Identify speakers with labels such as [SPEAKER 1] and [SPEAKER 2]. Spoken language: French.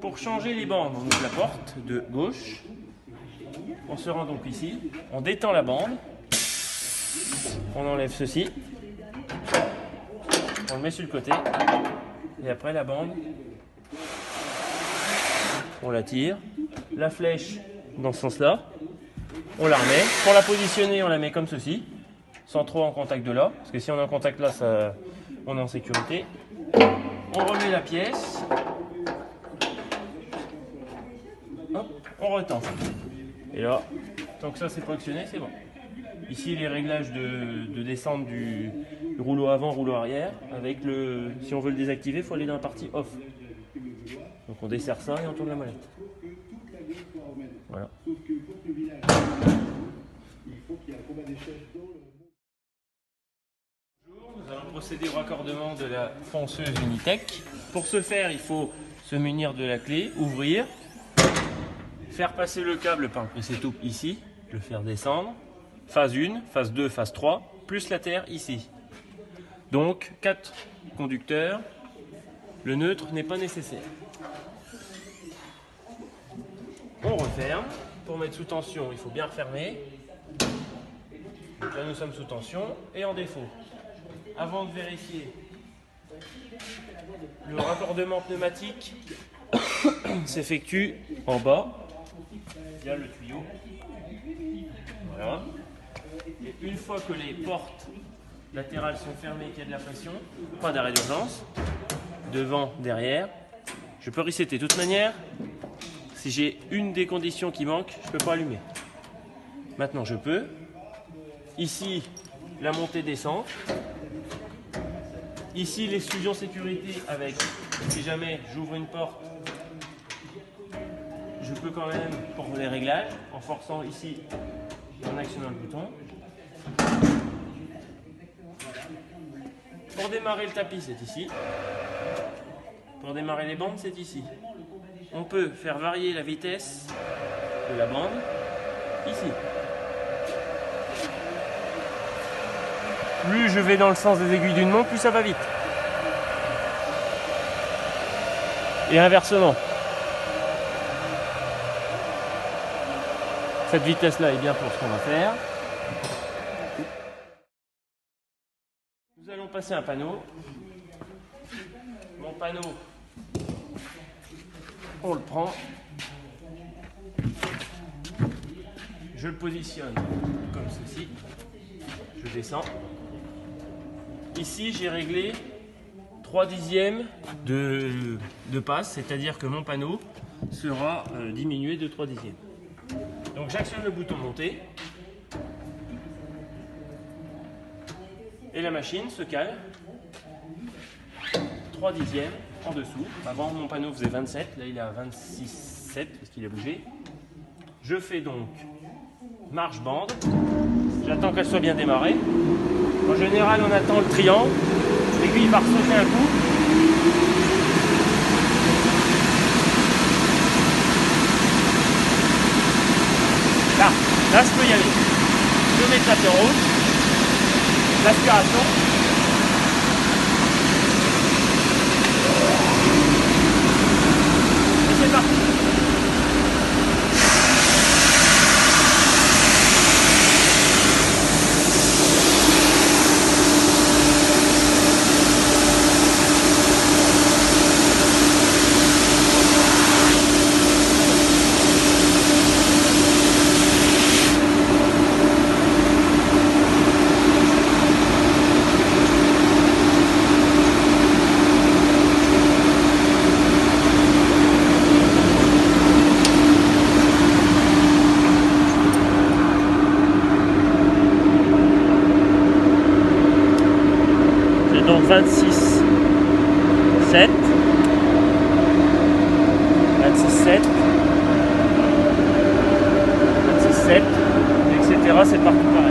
[SPEAKER 1] Pour changer les bandes, on ouvre la porte de gauche. On se rend donc ici. On détend la bande. On enlève ceci. On le met sur le côté. Et après la bande, on la tire. La flèche dans ce sens-là. On la remet. Pour la positionner, on la met comme ceci. Sans trop en contact de là. Parce que si on est en contact là, on est en sécurité. On remet la pièce. Hop, on retend. Et là, tant que ça c'est positionné, c'est bon. Ici les réglages de descente du rouleau avant, rouleau arrière. Avec si on veut le désactiver, il faut aller dans la partie off. Donc on desserre ça et on tourne la molette. Voilà. Nous allons procéder au raccordement de la ponceuse Unitech. Pour ce faire, il faut se munir de la clé, ouvrir, faire passer le câble par le précétoupe ici, le faire descendre, phase 1, phase 2, phase 3, plus la terre ici. Donc 4 conducteurs, le neutre n'est pas nécessaire. On referme, pour mettre sous tension il faut bien refermer. Donc là nous sommes sous tension et en défaut. Avant de vérifier le raccordement pneumatique s'effectue en bas via le tuyau. Voilà. Et une fois que les portes latérales sont fermées et qu'il y a de la pression, pas d'arrêt d'urgence, devant, derrière, je peux resetter. De toute manière, si j'ai une des conditions qui manque, je ne peux pas allumer. Maintenant je peux. Ici, la montée-descente. Ici, l'exclusion sécurité avec, si jamais j'ouvre une porte, je peux quand même, pour les réglages, en forçant ici, en actionnant le bouton. Pour démarrer le tapis, c'est ici. Pour démarrer les bandes, c'est ici. On peut faire varier la vitesse de la bande, ici. Plus je vais dans le sens des aiguilles d'une montre, plus ça va vite. Et inversement. Cette vitesse-là est bien pour ce qu'on va faire. Nous allons passer un panneau. Mon panneau, on le prend. Je le positionne comme ceci. Je descends. Ici, j'ai réglé 3/10 de passe, c'est-à-dire que mon panneau sera diminué de 3/10. Donc j'actionne le bouton monter et la machine se cale 3/10 en dessous. Avant, mon panneau faisait 27, là il est à 26,7 parce qu'il a bougé. Je fais donc marche bande. J'attends qu'elle soit bien démarrée. En général, on attend le triangle. L'aiguille va ressauter un coup. Là, je peux y aller. Je mets le rouge, l'aspiration. Et c'est parti. Donc 26, 7, 26, 7, 26, 7, etc. C'est partout pareil.